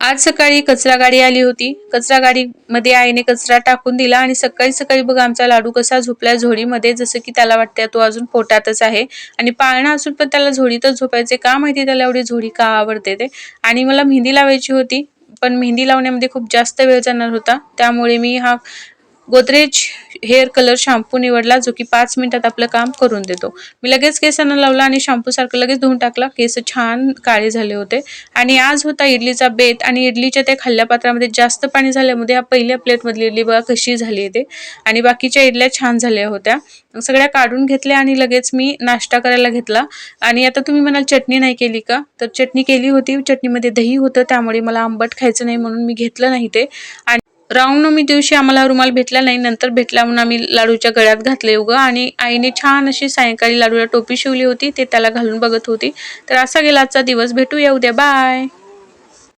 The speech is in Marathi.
आज सकाळी कचरा गाडी आली होती. कचरा गाडीमध्ये आईने कचरा टाकून दिला आणि सकाळी सकाळी बघा आमचा लाडू कसा झोपलाय झोळीमध्ये, जसं की त्याला वाटतंय तो अजून पोटातच आहे आणि पाळणा असून पण त्याला झोळीतच झोपायचे. का माहिती त्याला एवढी झोळी का आवडते ते. आणि मला मेहंदी लावायची होती, पण मेहंदी लावण्यामध्ये खूप जास्त वेळ जाणार होता. त्यामुळे मी हा गोदरेज हेअर कलर शॅम्पू निवडला, जो की 5 मिनिटात आपलं काम करून देतो. मी लगेच केसांना लावला आणि शॅम्पू सारखं लगेच धुवून टाकला. केस छान काळे झाले होते. आणि आज होता इडलीचा बेत आणि इडलीच्या त्या खाल्ल्या पात्रामध्ये जास्त पाणी झाल्यामुळे या पहिल्या प्लेटमधली इडली बघा कशी झाली आहे ते. आणि बाकीच्या इडल्या छान झाल्या होत्या. सगळ्या काढून घेतल्या आणि लगेच मी नाश्ता करायला घेतला. आणि आता तुम्ही म्हणाल चटणी नाही केली का, तर चटणी केली होती. चटणीमध्ये दही होतं, त्यामुळे मला आंबट खायचं नाही म्हणून मी घेतलं नाही ते. आणि रामनवमी दिवशी आम्हाला रुमाल भेटला नाही, नंतर भेटला म्हणून आम्ही लाडूच्या गळ्यात घातले उगं. आणि आईने छान अशी सायंकाळी लाडूला टोपी शिवली होती, ते त्याला घालून बघत होती. तर असा गेला आजचा दिवस. भेटूया उद्या. बाय.